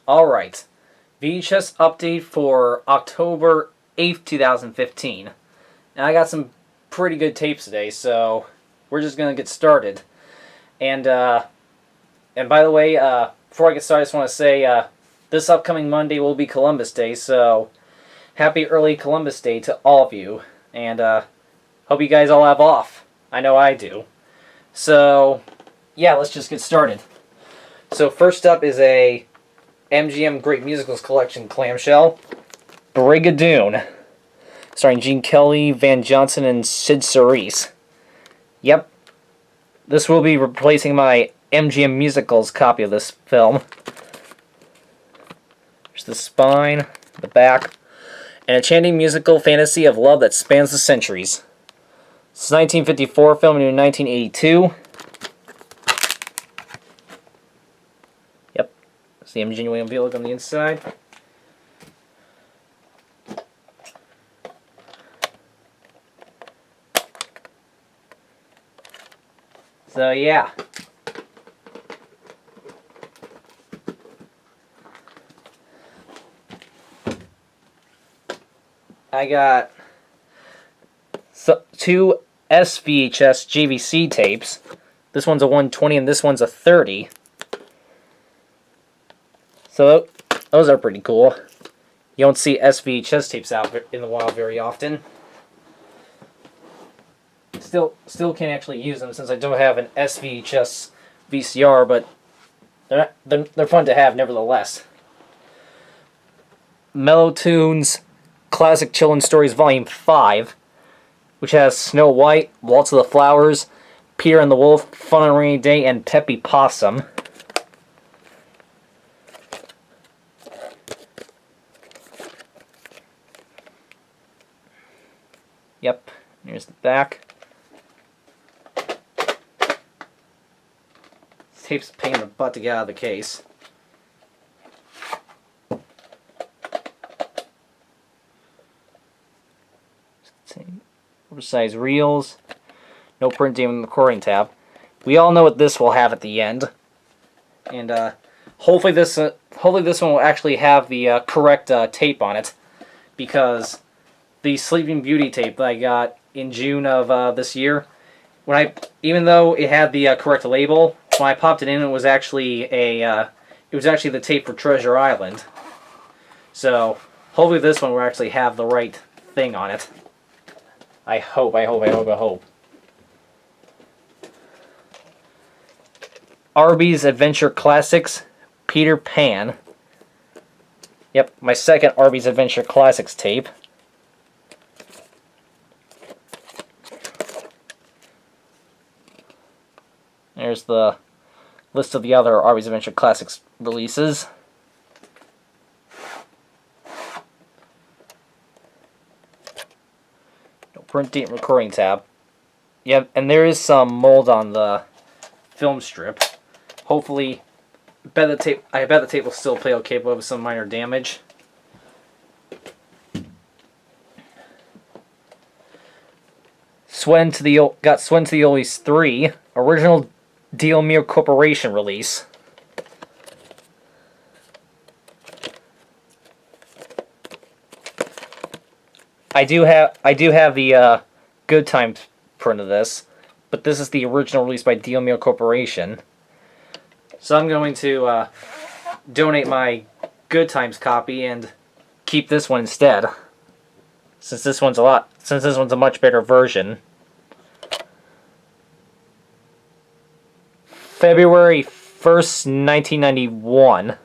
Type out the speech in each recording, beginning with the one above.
Alright, VHS update for October 8th, 2015. And I got some pretty good tapes today, so we're just going to get started. And by the way, before I get started, I just want to say this upcoming Monday will be Columbus Day, so happy early Columbus Day to all of you. And hope you guys all have off. I know I do. So, yeah, let's just get started. So first up is a MGM Great Musicals Collection clamshell, Brigadoon, starring Gene Kelly, Van Johnson, and Sid Cerise. Yep, this will be replacing my MGM Musicals copy of this film. There's the spine, the back, an enchanting musical fantasy of love that spans the centuries. It's a 1954 film in 1982. Yep, it's the MGM William V look on the inside. So yeah. I got two SVHS JVC tapes. This one's a 120 and this one's a 30. So those are pretty cool. You don't see SVHS tapes out in the wild very often. Still can't actually use them since I don't have an SVHS VCR, but they're fun to have nevertheless. Mellow Tunes Classic Children's Stories Volume 5, which has Snow White, Waltz of the Flowers, Peter and the Wolf, Fun on a Rainy Day, and Peppy Possum. Yep, here's the back. This tape's a pain in the butt to get out of the case. Oversized reels, no printing in the recording tab. We all know what this will have at the end, and hopefully this one will actually have the correct tape on it, because the Sleeping Beauty tape that I got in June of this year, even though it had the correct label, when I popped it in, it was actually the tape for Treasure Island. So hopefully this one will actually have the right thing on it. I hope. Arby's Adventure Classics, Peter Pan. Yep, my second Arby's Adventure Classics tape. There's the list of the other Arby's Adventure Classics releases. Print date and recording tab. Yep, and there is some mold on the film strip. Hopefully, I bet the tape will still play okay, but with some minor damage. Sweatin' to the Oldies 3, original Deal Meal Corporation release. I do have the Good Times print of this, but this is the original release by Deal Meal Corporation. So I'm going to donate my Good Times copy and keep this one instead, since this one's a much better version. February 1st, 1991.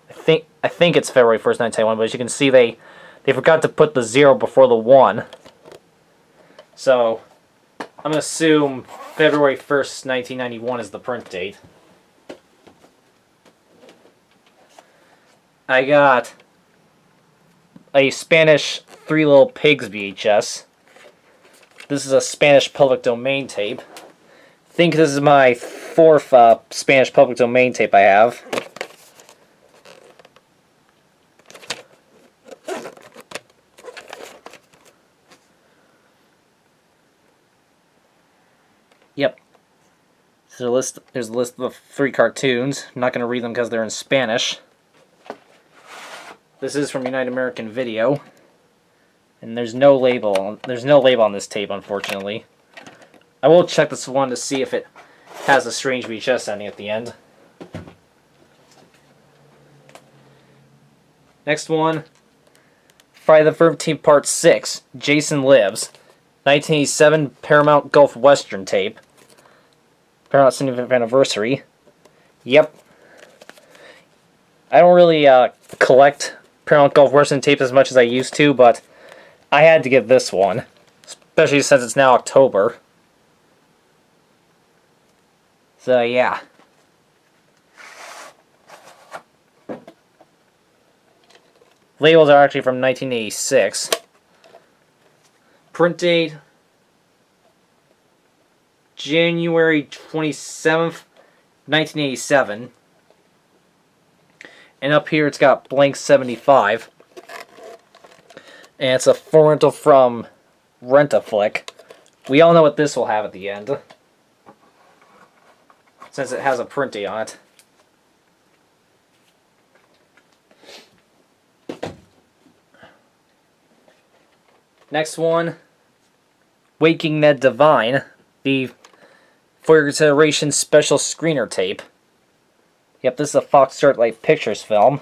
I think it's February 1st, 1991, but as you can see, they forgot to put the 0 before the 1. So, I'm going to assume February 1st, 1991 is the print date. I got a Spanish Three Little Pigs VHS. This is a Spanish public domain tape. I think this is my fourth Spanish public domain tape I have. Yep. This There's a list of 3 cartoons. I'm not going to read them because they're in Spanish. This is from United American Video, and there's no label. There's no label on this tape, unfortunately. I will check this one to see if it has a strange VHS ending at the end. Next one, Friday the 13th Part 6, Jason Lives, 1987 Paramount Gulf Western tape. Paramount 75th anniversary. Yep. I don't really collect Paramount Gulf Western tapes as much as I used to, but I had to get this one, especially since it's now October. So yeah. Labels are actually from 1986. Print date, January 27th, 1987. And up here it's got blank 75. And it's a full rental from Rent-A-Flick. We all know what this will have at the end, since it has a print date on it. Next one, Waking Ned Divine, the For Your Consideration special screener tape. Yep, this is a Fox Searchlight Pictures film.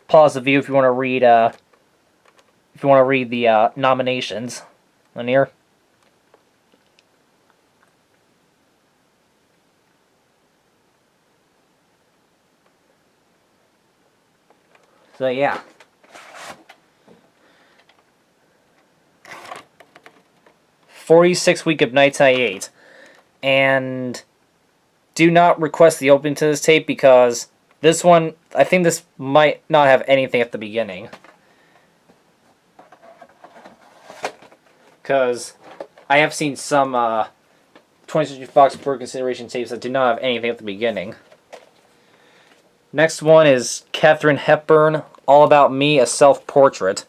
Pause the view if you want to read the nominations on here. So yeah. "46 Week of Nights I Ate." And do not request the opening to this tape because this one, I think this might not have anything at the beginning. Because I have seen some 20th Century Fox For Consideration tapes that do not have anything at the beginning. Next one is Katharine Hepburn, All About Me, a Self-Portrait.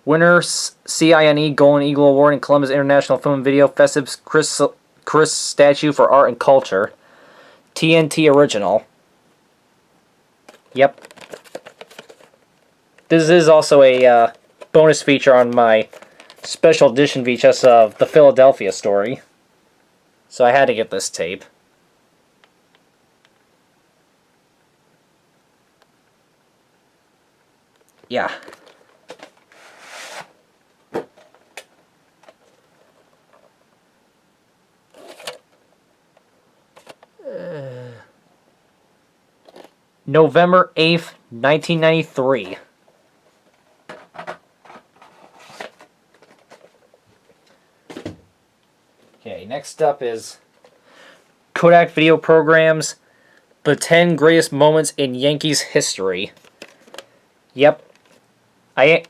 Winner, CINE Golden Eagle Award in Columbus International Film and Video Festive's Chris Statue for Art and Culture. TNT Original. Yep. This is also a bonus feature on my special edition VHS of The Philadelphia Story. So I had to get this tape. Yeah. November 8th, 1993. Okay, next up is Kodak Video Programs, The 10 Greatest Moments in Yankees History. Yep. As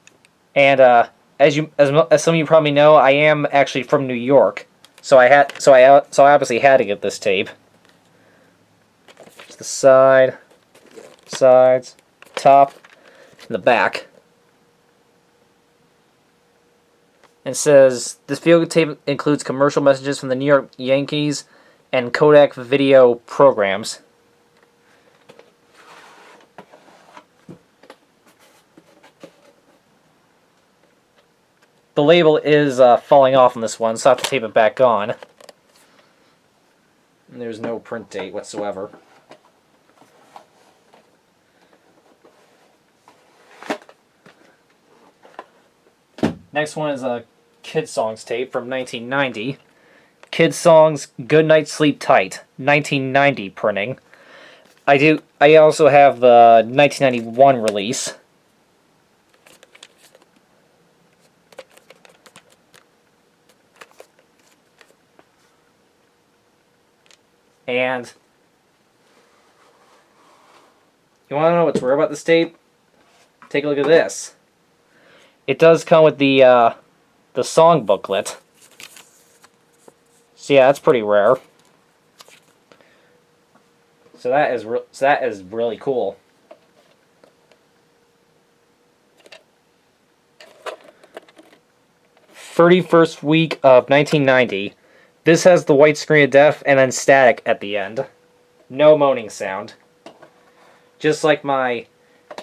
some of you probably know, I am actually from New York. So I obviously had to get this tape. Just the sides, top, and the back. It says, this field tape includes commercial messages from the New York Yankees and Kodak Video Programs. The label is falling off on this one, so I have to tape it back on. And there's no print date whatsoever. Next one is a Kid Songs tape from 1990. Kid Songs Good Night Sleep Tight, 1990 printing. I also have the 1991 release. And you want to know what's rare about this tape? Take a look at this. It does come with the song booklet. So yeah, that's pretty rare. So that is really cool. 31st week of 1990. This has the white screen of death and then static at the end. No moaning sound. Just like my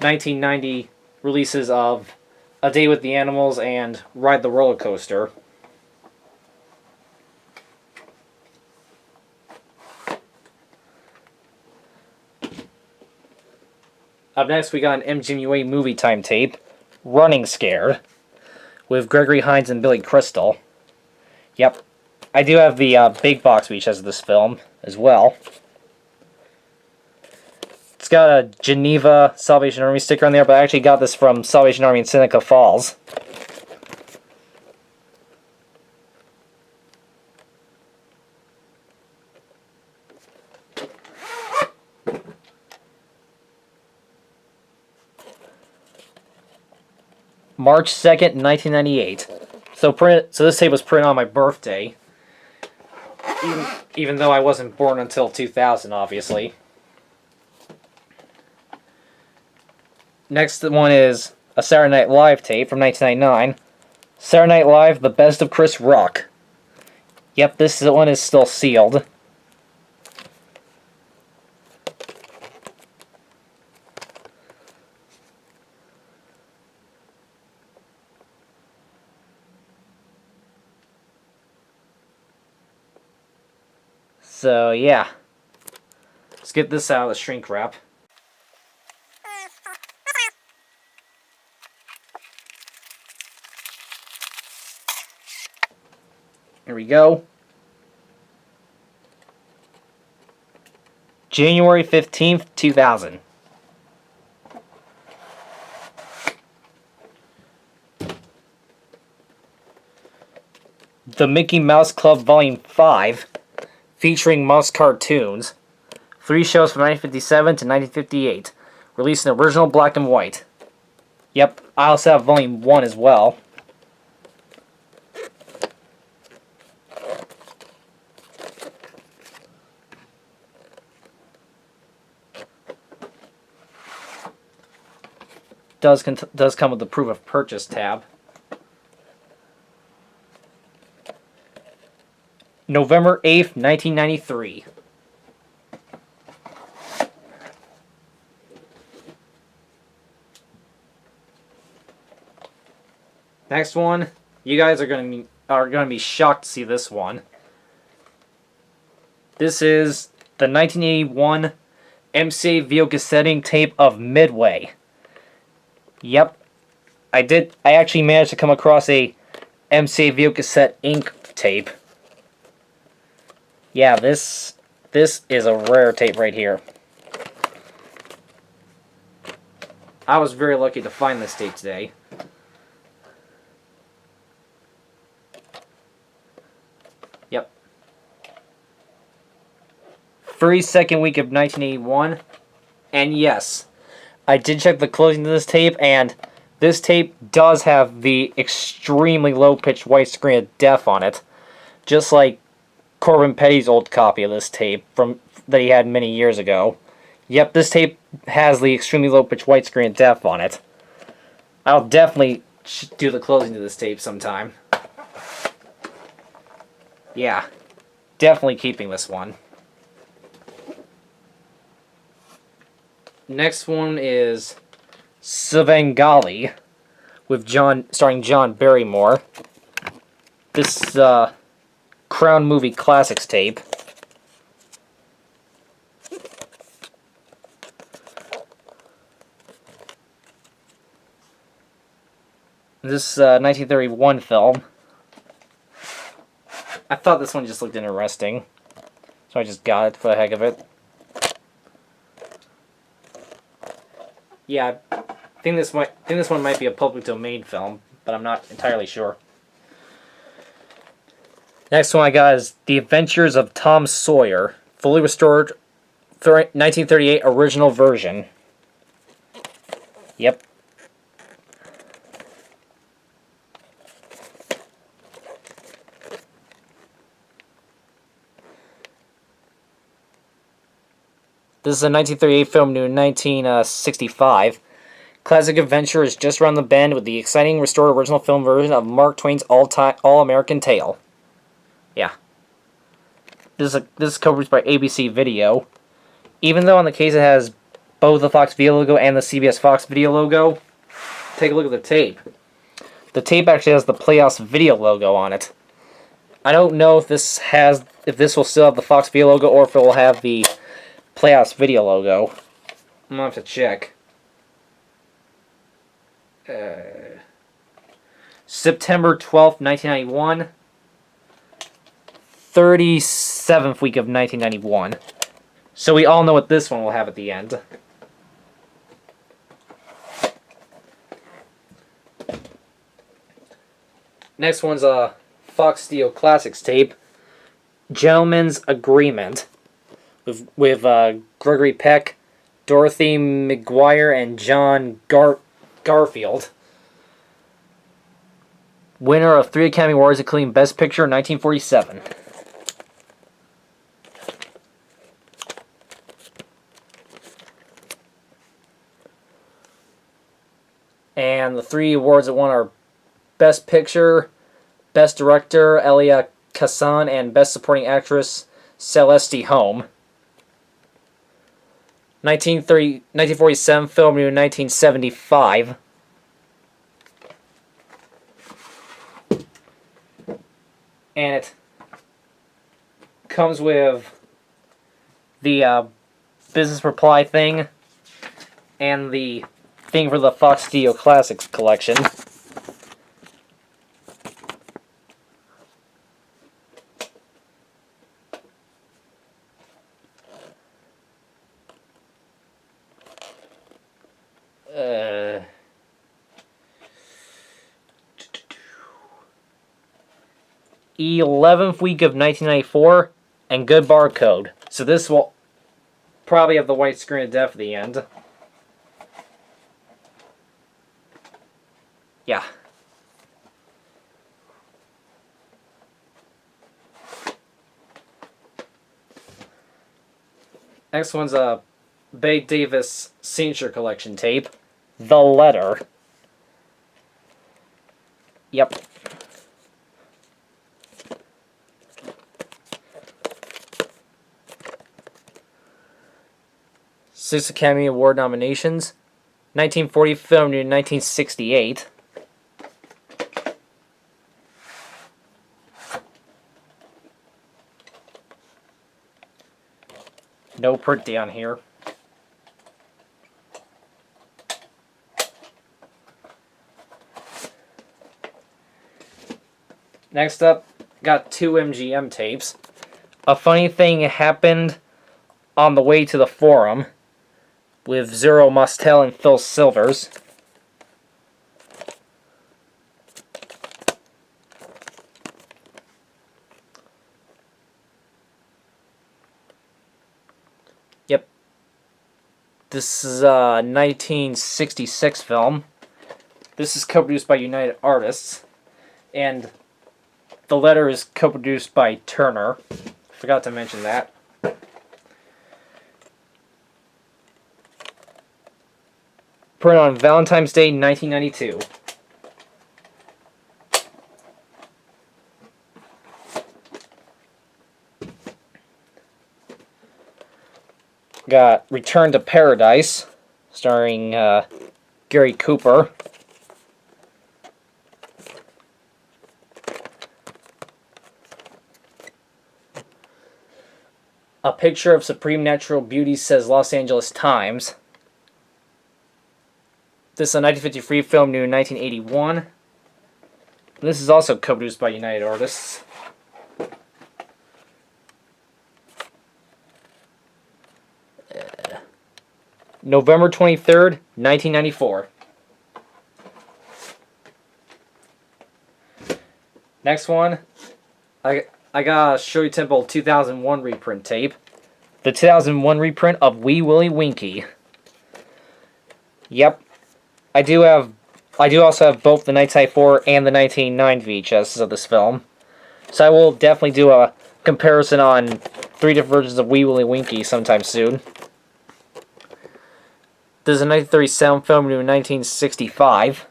1990 releases of A Day with the Animals and Ride the Roller Coaster. Up next, we got an MGMUA movie time tape, Running Scared, with Gregory Hines and Billy Crystal. Yep, I do have the big box VHS of this film as well. It's got a Geneva Salvation Army sticker on there, but I actually got this from Salvation Army in Seneca Falls. March 2nd, 1998. So this tape was printed on my birthday. Even though I wasn't born until 2000, obviously. Next one is a Saturday Night Live tape from 1999. Saturday Night Live, The Best of Chris Rock. Yep, this one is still sealed. So, yeah. Let's get this out of the shrink wrap. Here we go. January 15th, 2000. The Mickey Mouse Club Volume 5. Featuring Mouse cartoons. 3 shows from 1957 to 1958. Released in original black and white. Yep, I also have Volume 1 as well. Does come with the proof of purchase tab. November 8th, 1993. Next one, you guys are going to be shocked to see this one. This is the 1981 MCA videocassetting tape of Midway. Yep, I actually managed to come across a MCA videocassette ink tape. Yeah, this is a rare tape right here. I was very lucky to find this tape today. Yep. 32nd week of 1981. And yes, I did check the closing of this tape, and this tape does have the extremely low-pitched white screen of death on it. Just like Corbin Petty's old copy of this tape that he had many years ago. Yep, this tape has the extremely low-pitched white screen of death on it. I'll definitely do the closing to this tape sometime. Yeah, definitely keeping this one. Next one is Svengali with starring John Barrymore. This Crown Movie Classics tape. This 1931 film. I thought this one just looked interesting, so I just got it for the heck of it. Yeah, I think this one might be a public domain film, but I'm not entirely sure. Next one I got is The Adventures of Tom Sawyer, fully restored 1938 original version. Yep. This is a 1938 film new in 1965. Classic adventure is just around the bend with the exciting restored original film version of Mark Twain's all-American tale. Yeah. This is co-produced by ABC Video. Even though on the case it has both the Fox Video logo and the CBS Fox Video logo, take a look at the tape. The tape actually has the Playhouse Video logo on it. I don't know if this will still have the Fox Video logo or if it will have the Playhouse Video logo. I'm gonna have to check. September 12th, 1991. 37th week of 1991. So we all know what this one will have at the end. Next one's a Fox Studio Classics tape, Gentleman's Agreement, with Gregory Peck, Dorothy McGuire, and John Garfield. Winner of 3 Academy Awards, including Best Picture in 1947. And the 3 awards that won are Best Picture, Best Director, Elia Kazan, and Best Supporting Actress, Celeste Holm. 1947, filmed in 1975. And it comes with the business reply thing and the thing for the Fox Studio Classics collection. Uh, 11th week of 1994, and good barcode. So this will probably have the white screen of death at the end. Yeah. Next one's a Bay Davis Signature Collection tape, The Letter. Yep. Six Academy Award nominations. 1940, filmed in 1968. No print down here. Next up, got 2 MGM tapes. A funny thing happened on the way to the forum with Zero Mostel and Phil Silvers. Yep. This is a 1966 film. This is co-produced by United Artists. And The Letter is co-produced by Turner. Forgot to mention that. Printed on Valentine's Day, 1992. Got Return to Paradise, starring Gary Cooper. A Picture of Supreme Natural Beauty, says Los Angeles Times. This is a 1953 film, new in 1981. This is also co-produced by United Artists. November 23rd, 1994. Next one, I got a Shirley Temple 2001 reprint tape. The 2001 reprint of Wee Willie Winkie. Yep. I do also have both the 1994 and the 1999 VHSs of this film. So I will definitely do a comparison on 3 different versions of Wee Willie Winkie sometime soon. This is a 1937 film in 1965.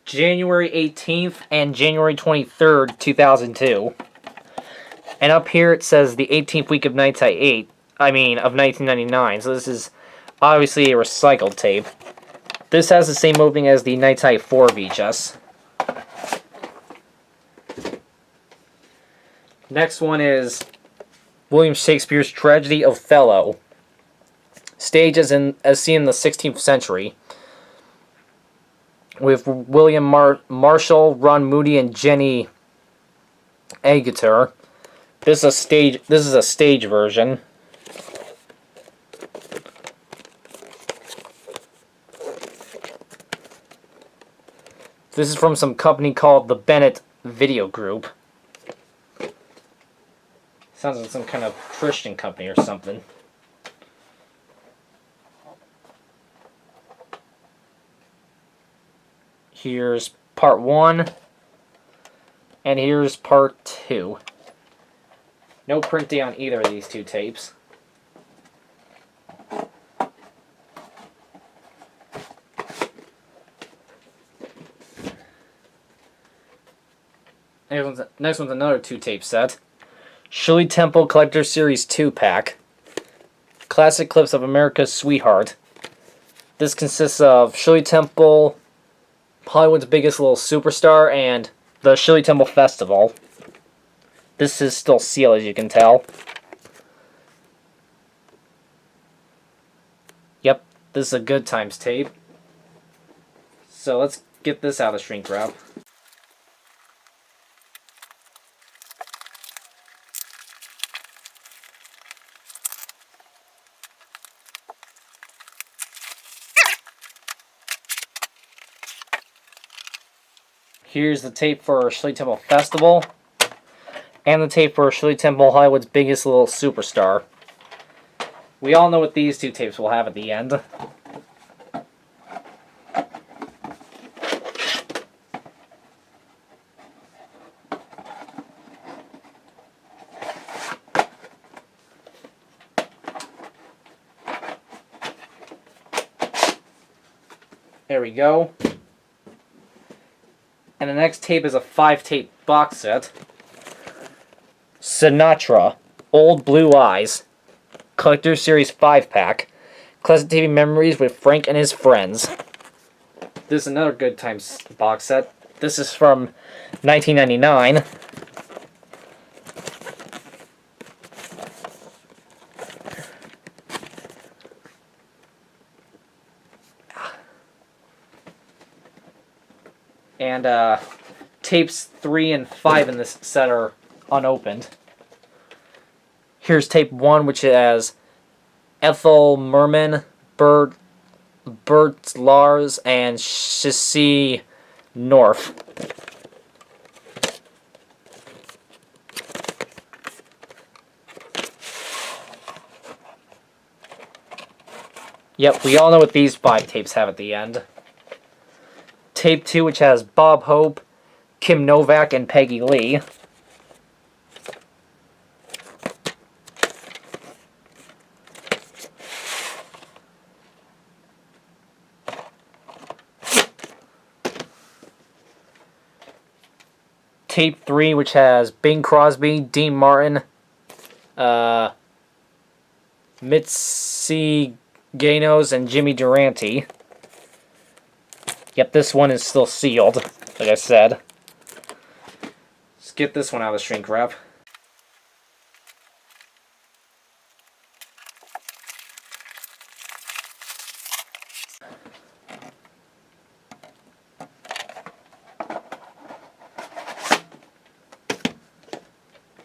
January 18th and January 23rd, 2002. And up here it says the 18th week of Nights I Ate. Of 1999. So this is obviously a recycled tape. This has the same opening as the Nights I Ate 4 VHS. Next one is William Shakespeare's tragedy Othello. Staged as seen in the 16th century. With William Marshall, Ron Moody, and Jenny Agutter. This is a stage version. This is from some company called the Bennett Video Group. Sounds like some kind of Christian company or something. Here's part 1, and here's part 2. No printing on either of these two tapes. Next one's another 2-tape set. Shirley Temple Collector Series 2-pack. Classic Clips of America's Sweetheart. This consists of Shirley Temple, Hollywood's Biggest Little Superstar, and the Shirley Temple Festival. This is still sealed, as you can tell. Yep, this is a Good Times tape. So let's get this out of shrink wrap. Here's the tape for Shirley Temple Festival, and the tape for Shirley Temple Hollywood's Biggest Little Superstar. We all know what these two tapes will have at the end. There we go. And the next tape is a 5-tape box set. Sinatra, Old Blue Eyes, Collector Series 5-pack. Classic TV Memories with Frank and His Friends. This is another Good Times box set. This is from 1999. And tapes 3 and 5 in this set are unopened. Here's tape 1, which has Ethel Merman, Bert Lars, and Shissy North. Yep, we all know what these 5 tapes have at the end. Tape 2, which has Bob Hope, Kim Novak, and Peggy Lee. Tape 3, which has Bing Crosby, Dean Martin, Mitzi Ganos, and Jimmy Durante. Yep, this one is still sealed, like I said. Let's get this one out of the shrink wrap.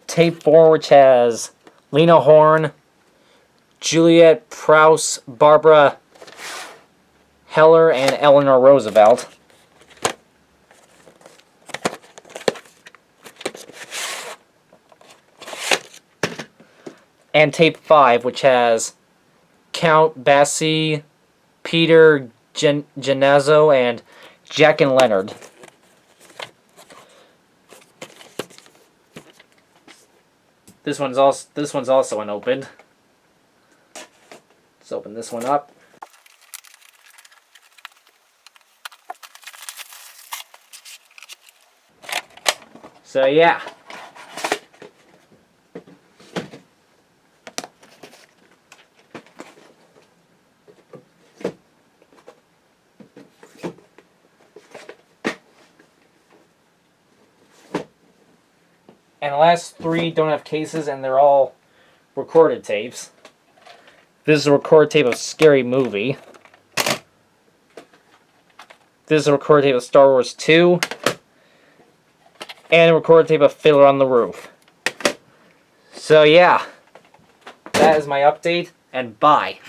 Tape 4, which has Lena Horne, Juliet Prowse, Barbara Heller, and Eleanor Roosevelt. And tape 5, which has Count Basie, Peter Genazzo, and Jack and Leonard. This one's also unopened. Let's open this one up. So yeah. And the last three don't have cases, and they're all recorded tapes. This is a recorded tape of Scary Movie. This is a recorded tape of Star Wars 2. And a recorded tape of Fiddler on the Roof. So yeah, that is my update, and bye.